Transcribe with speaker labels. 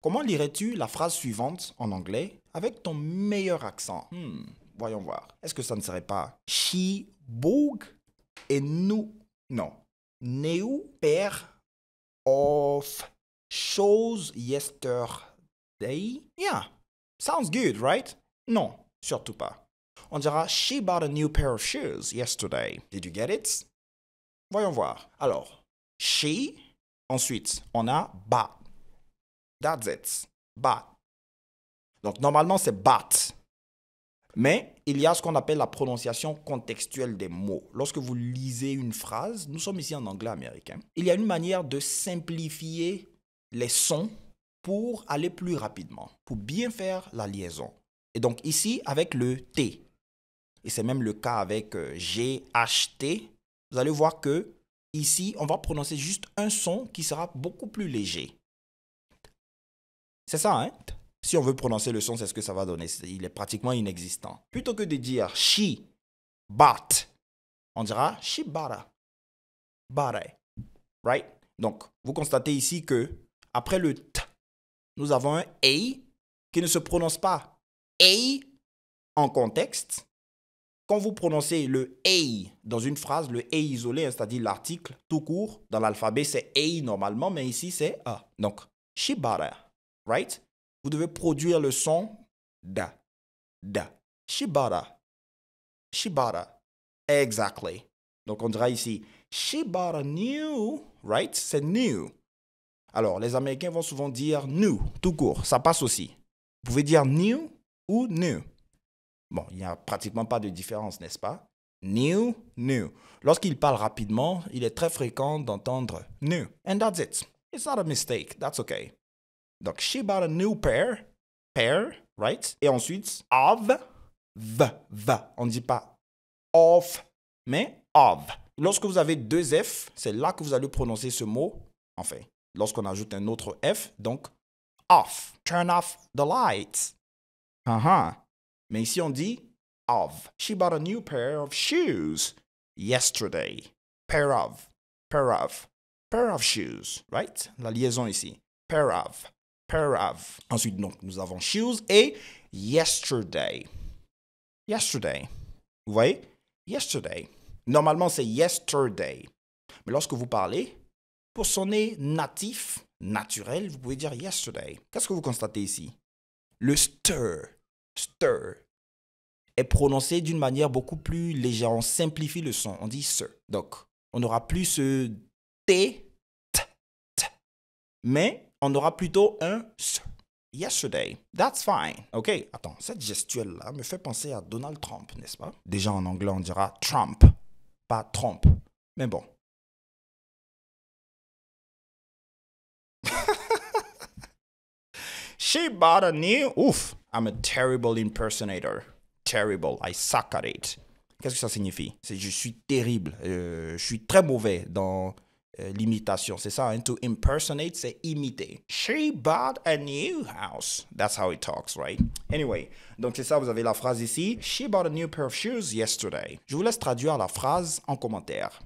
Speaker 1: Comment lirais-tu la phrase suivante en anglais avec ton meilleur accent? Voyons voir. Est-ce que ça ne serait pas She bouge et nous? Non. New pair of shoes yesterday? Yeah. Sounds good, right? Non, surtout pas. On dira She bought a new pair of shoes yesterday. Did you get it? Voyons voir. Alors, she, ensuite, on a bought. That's it. Bought. Donc, normalement, c'est bought. Mais il y a ce qu'on appelle la prononciation contextuelle des mots. Lorsque vous lisez une phrase, nous sommes ici en anglais américain, il y a une manière de simplifier les sons pour aller plus rapidement, pour bien faire la liaison. Et donc ici, avec le T, et c'est même le cas avec GHT, vous allez voir que ici, on va prononcer juste un son qui sera beaucoup plus léger. C'est ça, hein? Si on veut prononcer le son, c'est ce que ça va donner. Il est pratiquement inexistant. Plutôt que de dire she bought, on dira she bought. Right? Donc, vous constatez ici que après le t, nous avons un a qui ne se prononce pas a en contexte. Quand vous prononcez le a dans une phrase, le a isolé, c'est-à-dire l'article tout court, dans l'alphabet, c'est a normalement, mais ici, c'est a. Donc, she bought, right? Vous devez produire le son da. Shibata. Exactly. Donc, on dira ici, she bought a new, right? C'est new. Alors, les Américains vont souvent dire new, tout court. Ça passe aussi. Vous pouvez dire new ou new. Bon, il n'y a pratiquement pas de différence, n'est-ce pas? New. Lorsqu'ils parlent rapidement, il est très fréquent d'entendre new. And that's it. It's not a mistake. That's okay. Donc, she bought a new pair, right? Et ensuite, of, on ne dit pas of, mais of. Lorsque vous avez deux F, c'est là que vous allez prononcer ce mot, enfin, lorsqu'on ajoute un autre F, donc off. Turn off the lights. Mais ici, on dit of. She bought a new pair of shoes yesterday. Pair of shoes, right? La liaison ici. Pair of. Ensuite, donc, nous avons shoes et yesterday. Vous voyez? Yesterday. Normalement, c'est yesterday. Mais lorsque vous parlez, pour sonner natif, naturel, vous pouvez dire yesterday. Qu'est-ce que vous constatez ici? Le stir est prononcé d'une manière beaucoup plus légère. On simplifie le son. On dit sir. Donc, on n'aura plus ce T, mais on aura plutôt un sir. Yesterday. That's fine. OK, attends, cette gestuelle-là me fait penser à Donald Trump, n'est-ce pas? Déjà en anglais, on dira Trump, pas Trump. Mais bon. She bought a new... Ouf, I'm a terrible impersonator. Terrible, I suck at it. Qu'est-ce que ça signifie? Je suis terrible, je suis très mauvais dans l'imitation. C'est ça, hein? To impersonate, c'est imiter. She bought a new house. That's how it talks, right? Anyway, donc c'est ça, vous avez la phrase ici. She bought a new pair of shoes yesterday. Je vous laisse traduire la phrase en commentaire.